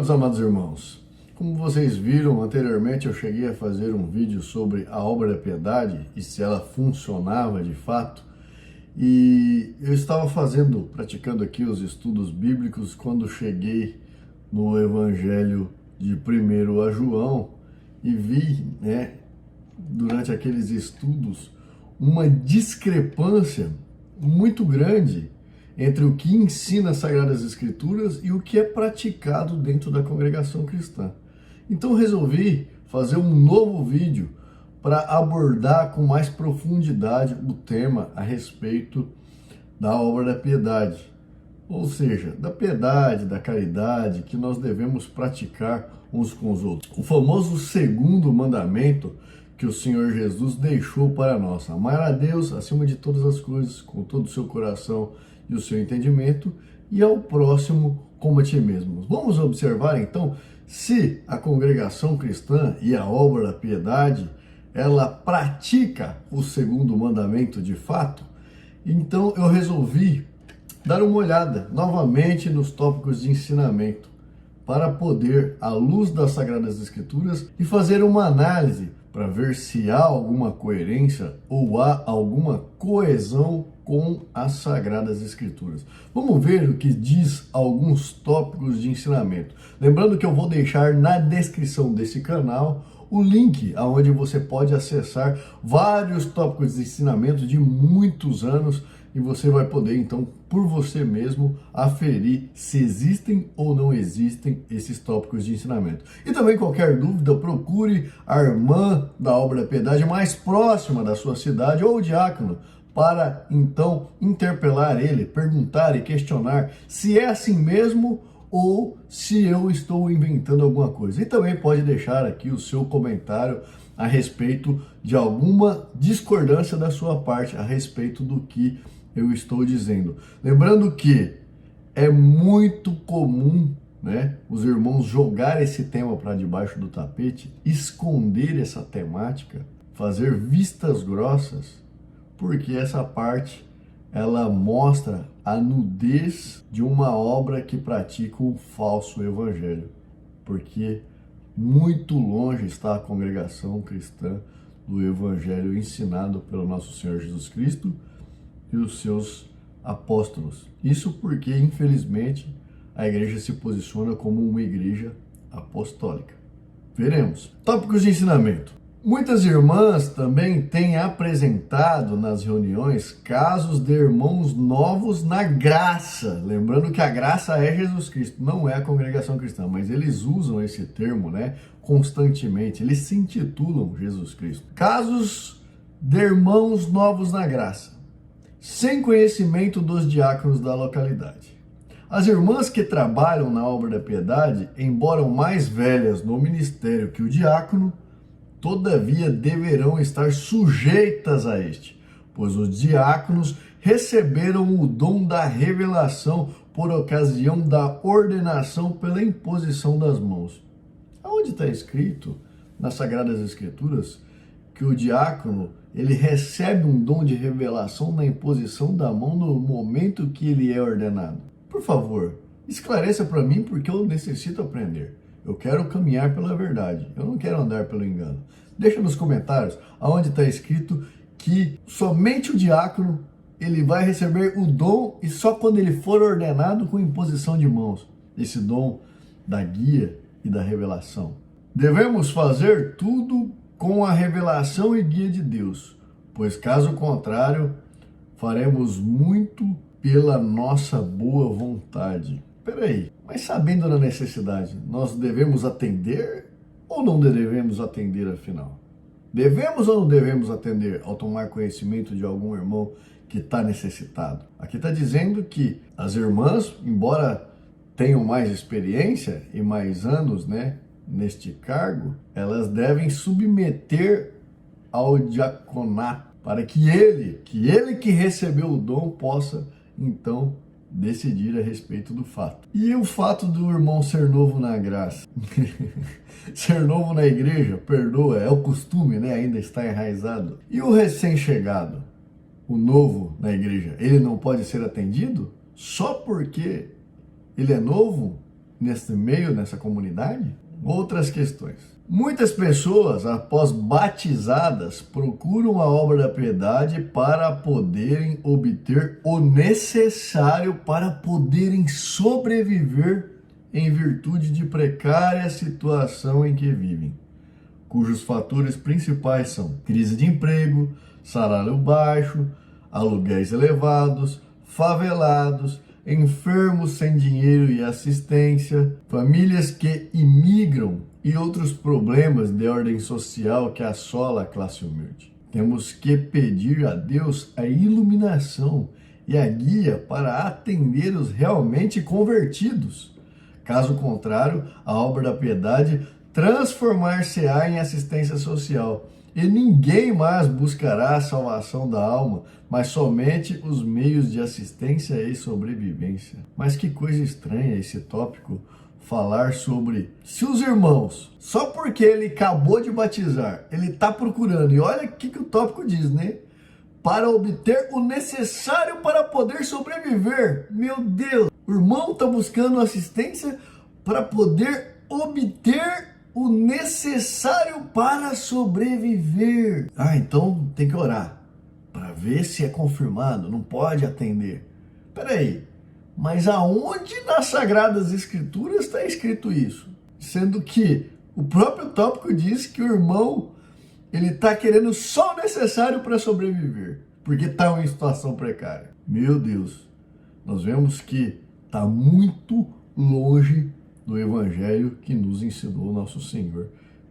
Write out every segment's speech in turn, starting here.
meus amados irmãos, como vocês viram anteriormente, eu cheguei a fazer um vídeo sobre a obra da piedade e se ela funcionava de fato. E eu estava praticando aqui os estudos bíblicos quando cheguei no Evangelho de 1 a João e vi, durante aqueles estudos, uma discrepância muito grande entre o que ensina as Sagradas Escrituras e o que é praticado dentro da congregação cristã. Então resolvi fazer um novo vídeo para abordar com mais profundidade o tema a respeito da obra da piedade. Ou seja, da piedade, da caridade que nós devemos praticar uns com os outros. O famoso segundo mandamento que o Senhor Jesus deixou para nós: amar a Deus acima de todas as coisas, com todo o seu coração e o seu entendimento, e ao próximo como a ti mesmo. Vamos observar então se a congregação cristã e a obra da piedade ela pratica o segundo mandamento de fato. Então eu resolvi dar uma olhada novamente nos tópicos de ensinamento para poder, à luz das Sagradas Escrituras, e fazer uma análise para ver se há alguma coerência ou há alguma coesão com as Sagradas Escrituras. Vamos ver o que diz alguns tópicos de ensinamento. Lembrando que eu vou deixar na descrição desse canal o link aonde você pode acessar vários tópicos de ensinamento de muitos anos e você vai poder, então, por você mesmo, aferir se existem ou não existem esses tópicos de ensinamento. E também, qualquer dúvida, procure a irmã da obra da piedade mais próxima da sua cidade ou o diácono para, então, interpelar ele, perguntar e questionar se é assim mesmo ou se eu estou inventando alguma coisa. E também pode deixar aqui o seu comentário a respeito de alguma discordância da sua parte a respeito do que eu estou dizendo. Lembrando que é muito comum, os irmãos jogar esse tema para debaixo do tapete, esconder essa temática, fazer vistas grossas, porque essa parte ela mostra a nudez de uma obra que pratica um falso evangelho, porque muito longe está a congregação cristã do evangelho ensinado pelo nosso Senhor Jesus Cristo e os seus apóstolos. Isso porque, infelizmente, a igreja se posiciona como uma igreja apostólica. Veremos. Tópicos de ensinamento. Muitas irmãs também têm apresentado nas reuniões casos de irmãos novos na graça. Lembrando que a graça é Jesus Cristo, não é a congregação cristã, mas eles usam esse termo, constantemente. Eles se intitulam Jesus Cristo. Casos de irmãos novos na graça, sem conhecimento dos diáconos da localidade. As irmãs que trabalham na obra da piedade, embora mais velhas no ministério que o diácono, todavia deverão estar sujeitas a este, pois os diáconos receberam o dom da revelação por ocasião da ordenação pela imposição das mãos. Aonde está escrito nas Sagradas Escrituras que o diácono ele recebe um dom de revelação na imposição da mão no momento que ele é ordenado? Por favor, esclareça para mim, porque eu necessito aprender. Eu quero caminhar pela verdade, eu não quero andar pelo engano. Deixa nos comentários aonde está escrito que somente o diácono ele vai receber o dom e só quando ele for ordenado com imposição de mãos. Esse dom da guia e da revelação. Devemos fazer tudo com a revelação e guia de Deus, pois caso contrário, faremos muito pela nossa boa vontade. Peraí, mas sabendo da necessidade, nós devemos atender ou não devemos atender afinal? Devemos ou não devemos atender ao tomar conhecimento de algum irmão que está necessitado? Aqui está dizendo que as irmãs, embora tenham mais experiência e mais anos, neste cargo, elas devem submeter ao diaconato para que ele que recebeu o dom possa então decidir a respeito do fato. E o fato do irmão ser novo na graça, ser novo na igreja, perdoa, é o costume, ainda está enraizado. E o recém-chegado, o novo na igreja, ele não pode ser atendido só porque ele é novo nesse meio, nessa comunidade? Outras questões. Muitas pessoas, após batizadas, procuram a obra da piedade para poderem obter o necessário para poderem sobreviver em virtude de precária situação em que vivem, cujos fatores principais são crise de emprego, salário baixo, aluguéis elevados, favelados, enfermos sem dinheiro e assistência, famílias que imigram e outros problemas de ordem social que assola a classe humilde. Temos que pedir a Deus a iluminação e a guia para atender os realmente convertidos. Caso contrário, a obra da piedade transformar-se-á em assistência social, e ninguém mais buscará a salvação da alma, mas somente os meios de assistência e sobrevivência. Mas que coisa estranha esse tópico, falar sobre se os irmãos, só porque ele acabou de batizar, ele está procurando, e olha o que o tópico diz, né? Para obter o necessário para poder sobreviver. Meu Deus! O irmão está buscando assistência para poder obter o necessário para sobreviver. Então tem que orar para ver se é confirmado, não pode atender. Peraí, mas aonde nas Sagradas Escrituras está escrito isso? Sendo que o próprio tópico diz que o irmão ele está querendo só o necessário para sobreviver, porque está em situação precária. Meu Deus, nós vemos que está muito longe do evangelho que nos ensinou nosso Senhor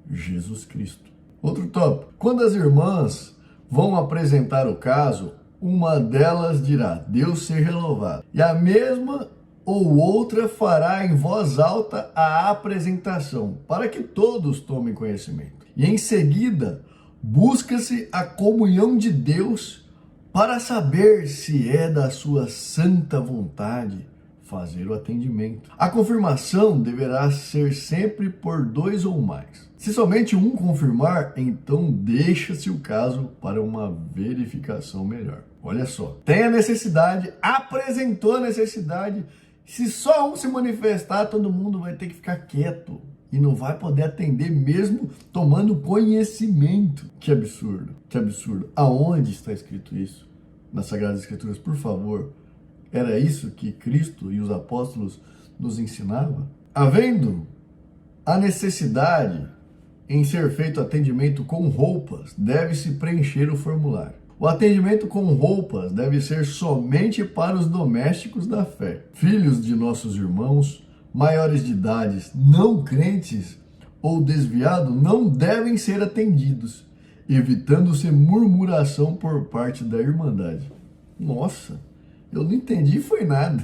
Jesus Cristo. Outro tópico. Quando as irmãs vão apresentar o caso, uma delas dirá, Deus seja louvado. E a mesma ou outra fará em voz alta a apresentação, para que todos tomem conhecimento. E em seguida, busca-se a comunhão de Deus para saber se é da sua santa vontade fazer o atendimento. A confirmação deverá ser sempre por 2 ou mais. Se somente um confirmar, então deixa-se o caso para uma verificação melhor. Olha só, tem a necessidade, apresentou a necessidade. Se só um se manifestar, todo mundo vai ter que ficar quieto e não vai poder atender mesmo tomando conhecimento. Que absurdo, que absurdo. Aonde está escrito isso? Nas Sagradas Escrituras, por favor. Era isso que Cristo e os apóstolos nos ensinavam? Havendo a necessidade em ser feito atendimento com roupas, deve-se preencher o formulário. O atendimento com roupas deve ser somente para os domésticos da fé, filhos de nossos irmãos, maiores de idade, não crentes ou desviados, não devem ser atendidos, evitando-se murmuração por parte da Irmandade. Nossa, eu não entendi, foi nada.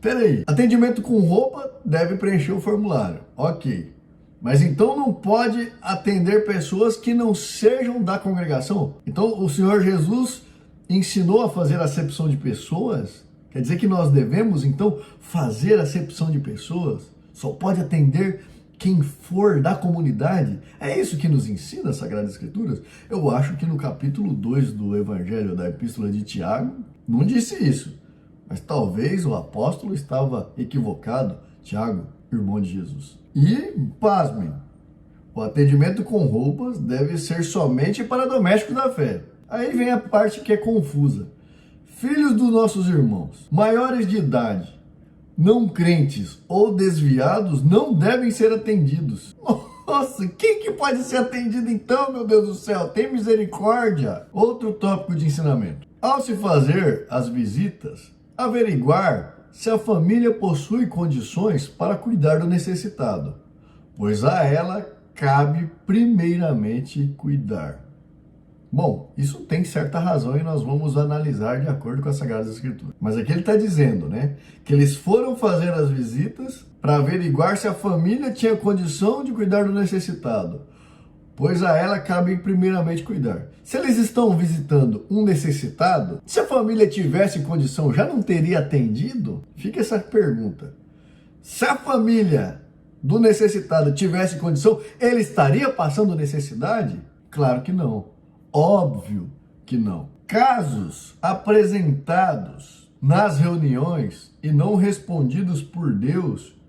Peraí, atendimento com roupa deve preencher o formulário, ok. Mas então não pode atender pessoas que não sejam da congregação? Então o Senhor Jesus ensinou a fazer acepção de pessoas? Quer dizer que nós devemos então fazer acepção de pessoas? Só pode atender quem for da comunidade? É isso que nos ensina as Sagradas Escrituras? Eu acho que no capítulo 2 do Evangelho da Epístola de Tiago, não disse isso. Mas talvez o apóstolo estava equivocado, Tiago, irmão de Jesus. E, pasmem, o atendimento com roupas deve ser somente para domésticos da fé. Aí vem a parte que é confusa. Filhos dos nossos irmãos, maiores de idade, não crentes ou desviados, não devem ser atendidos. Nossa, quem que pode ser atendido então, meu Deus do céu? Tem misericórdia. Outro tópico de ensinamento. Ao se fazer as visitas, averiguar se a família possui condições para cuidar do necessitado, pois a ela cabe primeiramente cuidar. Bom, isso tem certa razão e nós vamos analisar de acordo com as Sagradas Escrituras. Mas aqui ele está dizendo, né, que eles foram fazer as visitas para averiguar se a família tinha condição de cuidar do necessitado, pois a ela cabe primeiramente cuidar. Se eles estão visitando um necessitado, se a família tivesse condição, já não teria atendido? Fica essa pergunta. Se a família do necessitado tivesse condição, ele estaria passando necessidade? Claro que não. Óbvio que não. Casos apresentados nas reuniões e não respondidos por Deus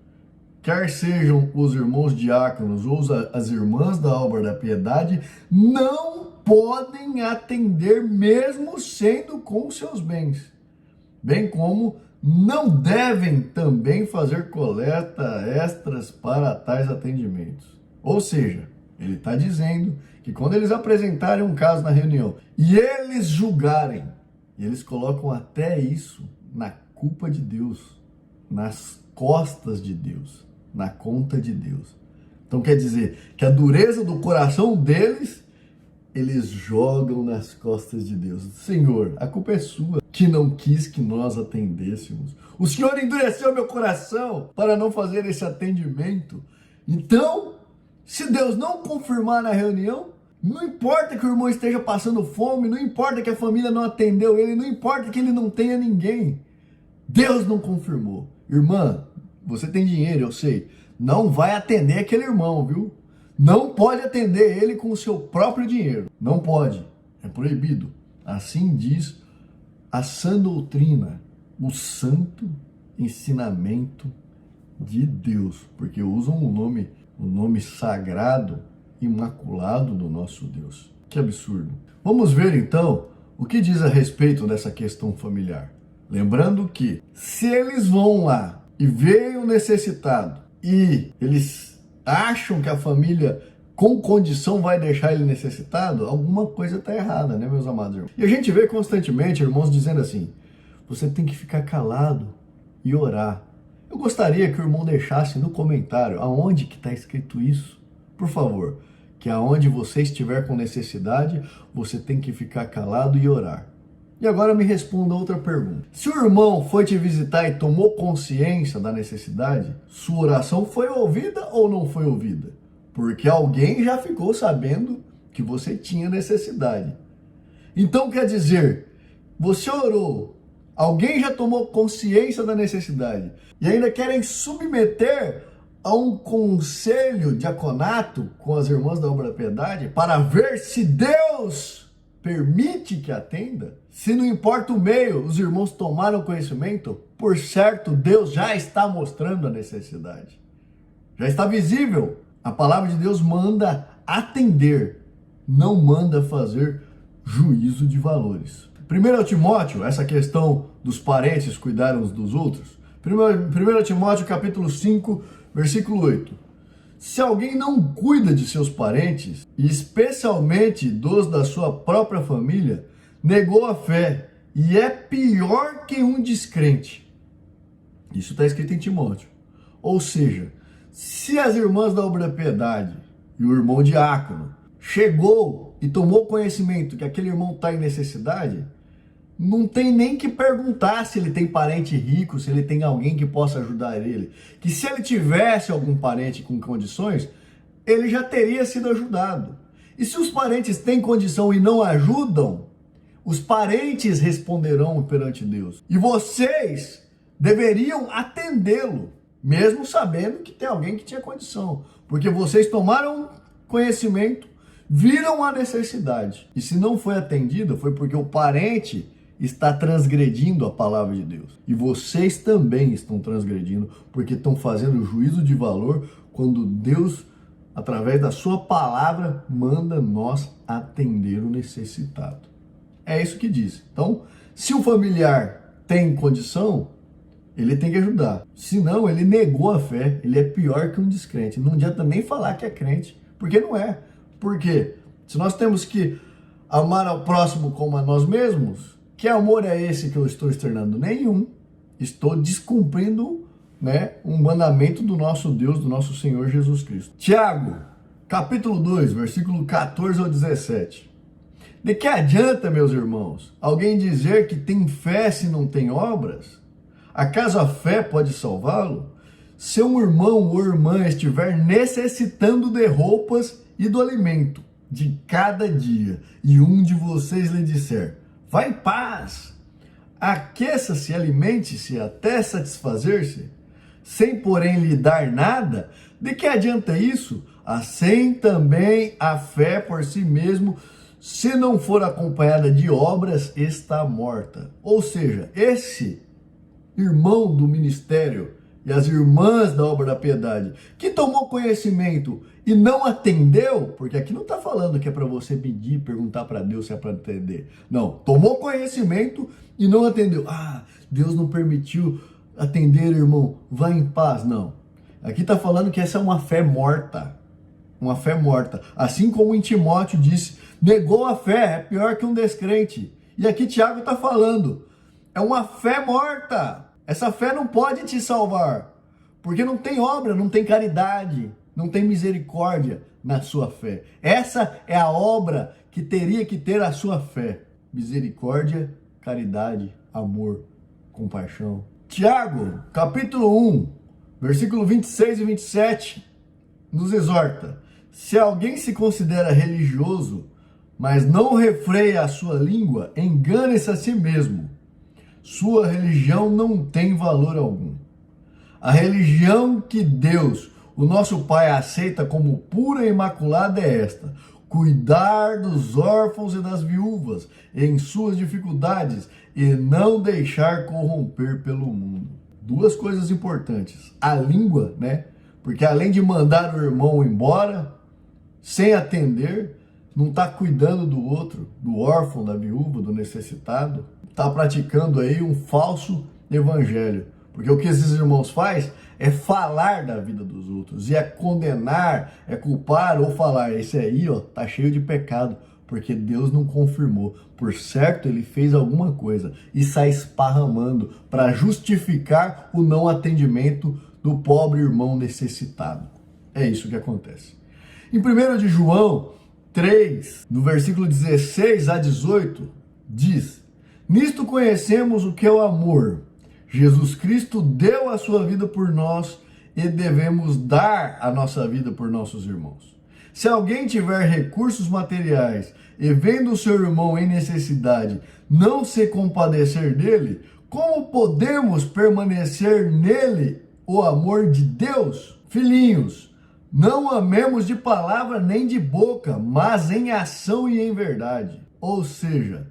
quer sejam os irmãos diáconos ou as irmãs da obra da piedade, não podem atender mesmo sendo com seus bens, bem como não devem também fazer coleta extras para tais atendimentos. Ou seja, ele está dizendo que quando eles apresentarem um caso na reunião e eles julgarem, e eles colocam até isso na culpa de Deus, nas costas de Deus, na conta de Deus. Então quer dizer que a dureza do coração deles, eles jogam nas costas de Deus. Senhor, a culpa é sua, que não quis que nós atendêssemos. O Senhor endureceu meu coração para não fazer esse atendimento. Então, se Deus não confirmar na reunião, não importa que o irmão esteja passando fome, não importa que a família não atendeu ele, não importa que ele não tenha ninguém. Deus não confirmou. Irmã, você tem dinheiro, eu sei. Não vai atender aquele irmão, viu? Não pode atender ele com o seu próprio dinheiro. Não pode. É proibido. Assim diz a sã doutrina, o santo ensinamento de Deus. Porque usam o nome sagrado, imaculado do nosso Deus. Que absurdo. Vamos ver então o que diz a respeito dessa questão familiar. Lembrando que se eles vão lá e veem o necessitado e eles acham que a família com condição vai deixar ele necessitado, alguma coisa está errada, né, meus amados irmãos? E a gente vê constantemente irmãos dizendo assim, você tem que ficar calado e orar. Eu gostaria que o irmão deixasse no comentário aonde que está escrito isso. Por favor, que aonde você estiver com necessidade, você tem que ficar calado e orar. E agora me responda outra pergunta. Se o irmão foi te visitar e tomou consciência da necessidade, sua oração foi ouvida ou não foi ouvida? Porque alguém já ficou sabendo que você tinha necessidade. Então quer dizer, você orou, alguém já tomou consciência da necessidade e ainda querem submeter a um conselho diaconato com as irmãs da obra da piedade para ver se Deus permite que atenda? Se não importa o meio, os irmãos tomaram conhecimento, por certo, Deus já está mostrando a necessidade. Já está visível. A palavra de Deus manda atender, não manda fazer juízo de valores. 1 Timóteo, essa questão dos parentes cuidar uns dos outros. 1 Timóteo capítulo 5, versículo 8. Se alguém não cuida de seus parentes, e especialmente dos da sua própria família, negou a fé e é pior que um descrente. Isso está escrito em Timóteo. Ou seja, se as irmãs da obra da piedade e o irmão diácono chegou e tomou conhecimento que aquele irmão está em necessidade, não tem nem que perguntar se ele tem parente rico, se ele tem alguém que possa ajudar ele. Que se ele tivesse algum parente com condições, ele já teria sido ajudado. E se os parentes têm condição e não ajudam, os parentes responderão perante Deus. E vocês deveriam atendê-lo, mesmo sabendo que tem alguém que tinha condição. Porque vocês tomaram conhecimento, viram a necessidade. E se não foi atendido, foi porque o parente está transgredindo a palavra de Deus. E vocês também estão transgredindo, porque estão fazendo juízo de valor quando Deus, através da sua palavra, manda nós atender o necessitado. É isso que diz. Então, se o familiar tem condição, ele tem que ajudar. Se não, ele negou a fé, ele é pior que um descrente. Não adianta nem falar que é crente, porque não é. Por quê? Se nós temos que amar ao próximo como a nós mesmos, que amor é esse que eu estou externando? Nenhum. Estou descumprindo, um mandamento do nosso Deus, do nosso Senhor Jesus Cristo. Tiago, capítulo 2, versículo 14 ao 17. De que adianta, meus irmãos, alguém dizer que tem fé se não tem obras? Acaso a fé pode salvá-lo? Se um irmão ou irmã estiver necessitando de roupas e do alimento de cada dia, e um de vocês lhe disser, vá em paz, aqueça-se, alimente-se até satisfazer-se, sem porém lhe dar nada, de que adianta isso? Assim também a fé por si mesmo, se não for acompanhada de obras, está morta. Ou seja, esse irmão do ministério e as irmãs da obra da piedade, que tomou conhecimento e não atendeu, porque aqui não está falando que é para você pedir, perguntar para Deus se é para atender. Não, tomou conhecimento e não atendeu. Ah, Deus não permitiu atender, irmão, vá em paz. Não, aqui está falando que essa é uma fé morta. Uma fé morta. Assim como em Timóteo disse, negou a fé, é pior que um descrente. E aqui Tiago está falando, é uma fé morta. Essa fé não pode te salvar, porque não tem obra, não tem caridade, não tem misericórdia na sua fé. Essa é a obra que teria que ter a sua fé. Misericórdia, caridade, amor, compaixão. Tiago, capítulo 1, versículo 26 e 27, nos exorta: se alguém se considera religioso, mas não refreia a sua língua, engana-se a si mesmo. Sua religião não tem valor algum. A religião que Deus, o nosso Pai, aceita como pura e imaculada é esta: cuidar dos órfãos e das viúvas em suas dificuldades e não deixar corromper pelo mundo. Duas coisas importantes: a língua, né? Porque além de mandar o irmão embora, sem atender, não está cuidando do outro, do órfão, da viúva, do necessitado, está praticando aí um falso evangelho. Porque o que esses irmãos fazem é falar da vida dos outros, e é condenar, é culpar ou falar: esse aí, ó, tá cheio de pecado, porque Deus não confirmou. Por certo, ele fez alguma coisa, e sai esparramando para justificar o não atendimento do pobre irmão necessitado. É isso que acontece. Em 1 de João 3, no versículo 16 a 18, diz: nisto conhecemos o que é o amor. Jesus Cristo deu a sua vida por nós e devemos dar a nossa vida por nossos irmãos. Se alguém tiver recursos materiais e vendo o seu irmão em necessidade não se compadecer dele, como podemos permanecer nele o amor de Deus? Filhinhos, não amemos de palavra nem de boca, mas em ação e em verdade. Ou seja,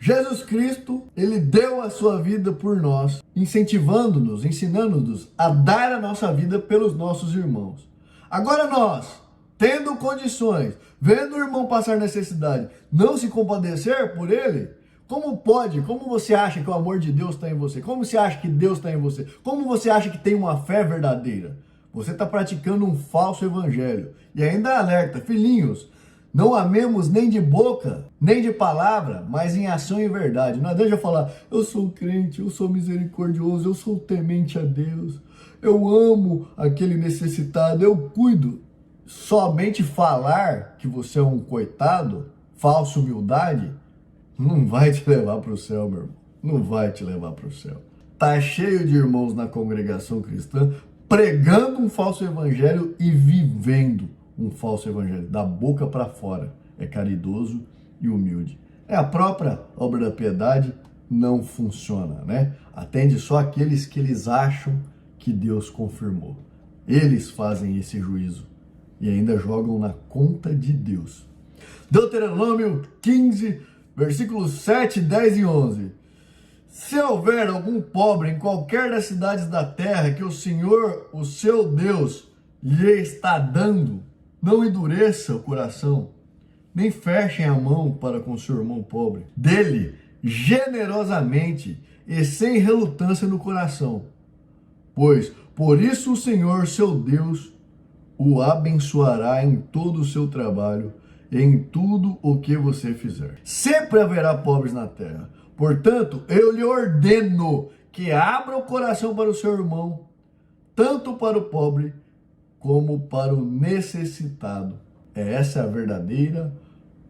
Jesus Cristo, ele deu a sua vida por nós, incentivando-nos, ensinando-nos a dar a nossa vida pelos nossos irmãos. Agora nós, tendo condições, vendo o irmão passar necessidade, não se compadecer por ele, como pode? Como você acha que o amor de Deus está em você? Como você acha que Deus está em você? Como você acha que tem uma fé verdadeira? Você está praticando um falso evangelho. E ainda alerta: filhinhos, não amemos nem de boca, nem de palavra, mas em ação e verdade. Não adianta eu falar: eu sou crente, eu sou misericordioso, eu sou temente a Deus, eu amo aquele necessitado, eu cuido. Somente falar que você é um coitado, falsa humildade, não vai te levar para o céu, meu irmão. Não vai te levar para o céu. Tá cheio de irmãos na congregação cristã pregando um falso evangelho e vivendo um falso evangelho, da boca para fora. É caridoso e humilde. É a própria obra da piedade, não funciona, né? Atende só aqueles que eles acham que Deus confirmou. Eles fazem esse juízo e ainda jogam na conta de Deus. Deuteronômio 15, versículos 7, 10 e 11. Se houver algum pobre em qualquer das cidades da terra que o Senhor, o seu Deus, lhe está dando, não endureça o coração, nem fechem a mão para com seu irmão pobre. Dele generosamente e sem relutância no coração, pois por isso o Senhor, seu Deus, o abençoará em todo o seu trabalho e em tudo o que você fizer. Sempre haverá pobres na terra. Portanto, eu lhe ordeno que abra o coração para o seu irmão, tanto para o pobre como para o necessitado. Essa é a verdadeira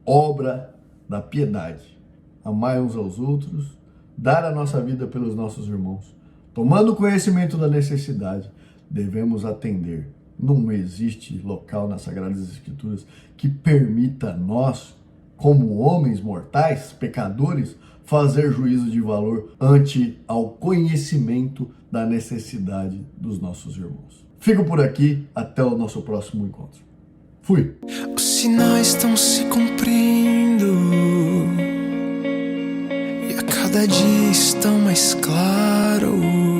obra da piedade. Amar uns aos outros, dar a nossa vida pelos nossos irmãos. Tomando conhecimento da necessidade, devemos atender. Não existe local nas Sagradas Escrituras que permita a nós, como homens mortais, pecadores, fazer juízo de valor ante ao conhecimento da necessidade dos nossos irmãos. Fico por aqui, até o nosso próximo encontro. Fui! Os sinais estão se cumprindo e a cada dia estão mais claros.